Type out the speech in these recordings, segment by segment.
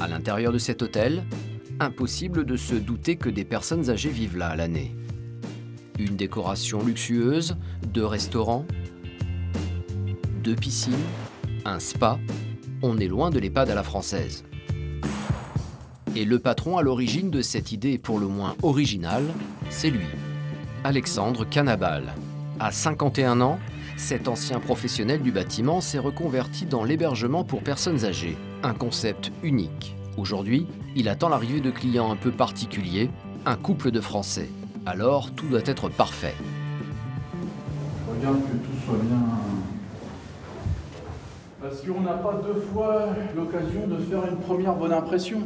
À l'intérieur de cet hôtel, impossible de se douter que des personnes âgées vivent là à l'année. Une décoration luxueuse, 2 restaurants, 2 piscines, un spa. On est loin de l'EHPAD à la française. Et le patron à l'origine de cette idée pour le moins originale, c'est lui, Alexandre Canabal. À 51 ans, cet ancien professionnel du bâtiment s'est reconverti dans l'hébergement pour personnes âgées, un concept unique. Aujourd'hui, il attend l'arrivée de clients un peu particuliers, un couple de Français. Alors, tout doit être parfait. Regarde que tout soit bien. Parce qu'on n'a pas 2 fois l'occasion de faire une première bonne impression.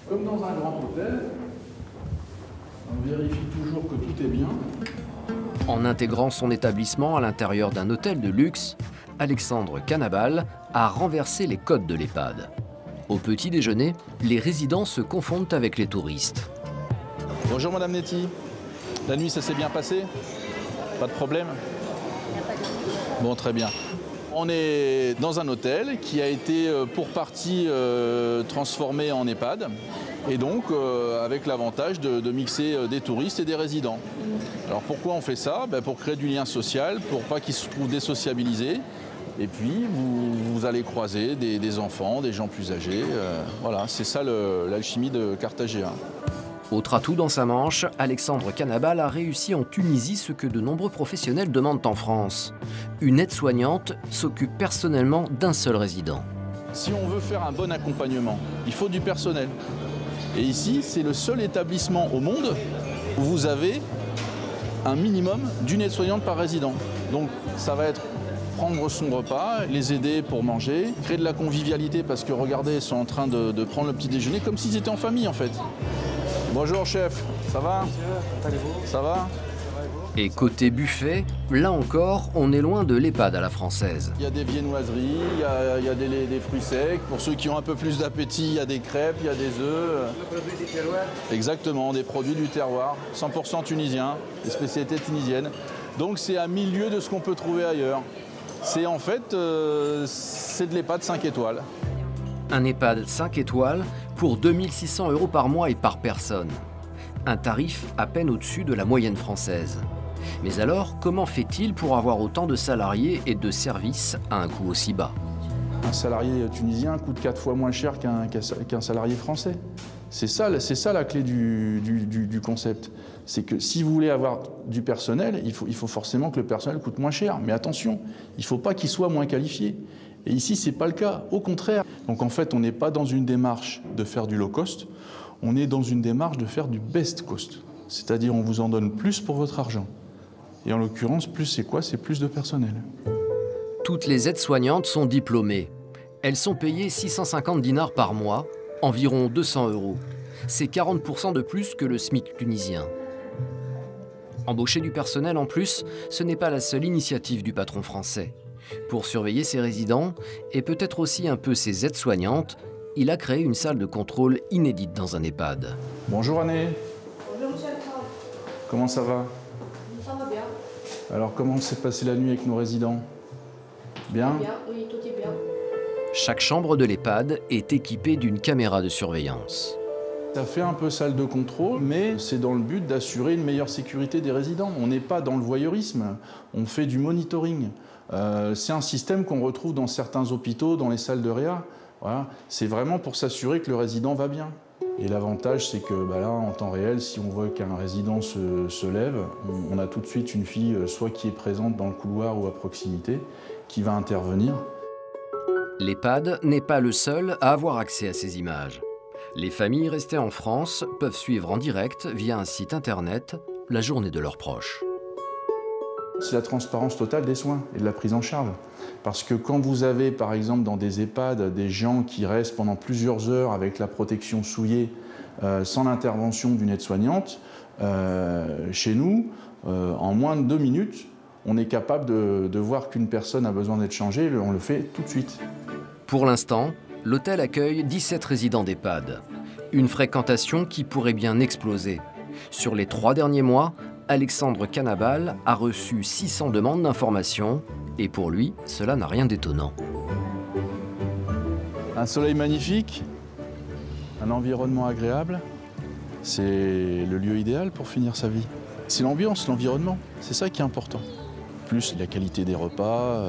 Comme dans un grand hôtel, on vérifie toujours que tout est bien. En intégrant son établissement à l'intérieur d'un hôtel de luxe, Alexandre Canabal a renversé les codes de l'EHPAD. Au petit déjeuner, les résidents se confondent avec les touristes. Bonjour Madame Netty. La nuit, ça s'est bien passé? Pas de problème? Bon, très bien. On est dans un hôtel qui a été pour partie transformé en EHPAD. Et donc, avec l'avantage de mixer des touristes et des résidents. Alors pourquoi on fait ça? Pour créer du lien social, pour pas qu'ils se trouvent désociabilisés. Et puis, vous allez croiser des enfants, des gens plus âgés. Voilà, c'est ça l'alchimie de Cartagena. Autre atout dans sa manche, Alexandre Canabal a réussi en Tunisie ce que de nombreux professionnels demandent en France. Une aide-soignante s'occupe personnellement d'un seul résident. Si on veut faire un bon accompagnement, il faut du personnel. Et ici, c'est le seul établissement au monde où vous avez un minimum d'une aide-soignante par résident. Donc ça va être prendre son repas, les aider pour manger, créer de la convivialité parce que regardez, ils sont en train de prendre le petit déjeuner comme s'ils étaient en famille en fait. Bonjour chef, ça va? Ça va? Et côté buffet, là encore, on est loin de l'EHPAD à la française. Il y a des viennoiseries, il y a des fruits secs. Pour ceux qui ont un peu plus d'appétit, il y a des crêpes, il y a des œufs. Des produits du terroir? Exactement, des produits du terroir, 100% tunisiens, des spécialités tunisiennes. Donc c'est à 1000 lieues de ce qu'on peut trouver ailleurs. C'est en fait, c'est de l'EHPAD 5 étoiles. Un EHPAD 5 étoiles pour 2 600 € par mois et par personne. Un tarif à peine au-dessus de la moyenne française. Mais alors, comment fait-il pour avoir autant de salariés et de services à un coût aussi bas? Un salarié tunisien coûte 4 fois moins cher qu'un salarié français. C'est ça la clé du concept. C'est que si vous voulez avoir du personnel, il faut forcément que le personnel coûte moins cher. Mais attention, il ne faut pas qu'il soit moins qualifié. Et ici, ce n'est pas le cas, au contraire. Donc en fait, on n'est pas dans une démarche de faire du low cost, on est dans une démarche de faire du best cost. C'est-à-dire on vous en donne plus pour votre argent. Et en l'occurrence, plus c'est quoi? C'est plus de personnel. Toutes les aides-soignantes sont diplômées. Elles sont payées 650 dinars par mois, environ 200 €. C'est 40% de plus que le SMIC tunisien. Embaucher du personnel en plus, ce n'est pas la seule initiative du patron français. Pour surveiller ses résidents, et peut-être aussi un peu ses aides-soignantes, il a créé une salle de contrôle inédite dans un EHPAD. Bonjour Anne. Bonjour monsieur Alfred. Comment ça va? Ça va bien. Alors comment s'est passée la nuit avec nos résidents? Bien? Bien, oui, tout est bien. Chaque chambre de l'EHPAD est équipée d'une caméra de surveillance. Ça fait un peu salle de contrôle, mais c'est dans le but d'assurer une meilleure sécurité des résidents. On n'est pas dans le voyeurisme, on fait du monitoring. C'est un système qu'on retrouve dans certains hôpitaux, dans les salles de réa. Voilà. C'est vraiment pour s'assurer que le résident va bien. Et l'avantage, c'est que là, en temps réel, si on voit qu'un résident se lève, on a tout de suite une fille, soit qui est présente dans le couloir ou à proximité, qui va intervenir. L'EHPAD n'est pas le seul à avoir accès à ces images. Les familles restées en France peuvent suivre en direct, via un site internet, la journée de leurs proches. C'est la transparence totale des soins et de la prise en charge. Parce que quand vous avez, par exemple, dans des EHPAD, des gens qui restent pendant plusieurs heures avec la protection souillée, sans l'intervention d'une aide-soignante, chez nous, en moins de 2 minutes, on est capable de voir qu'une personne a besoin d'être changée, on le fait tout de suite. Pour l'instant, l'hôtel accueille 17 résidents d'EHPAD. Une fréquentation qui pourrait bien exploser. Sur les 3 derniers mois, Alexandre Canabal a reçu 600 demandes d'information et pour lui, cela n'a rien d'étonnant. Un soleil magnifique, Un environnement agréable, c'est le lieu idéal pour finir sa vie. C'est l'ambiance, l'environnement, c'est ça qui est important. Plus la qualité des repas,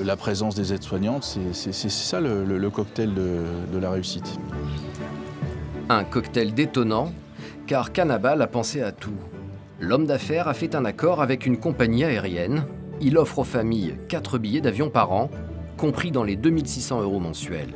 la présence des aides-soignantes, c'est ça le cocktail de la réussite. Un cocktail détonnant, car Cannabal a pensé à tout. L'homme d'affaires a fait un accord avec une compagnie aérienne. Il offre aux familles 4 billets d'avion par an, compris dans les 2 600 € mensuels.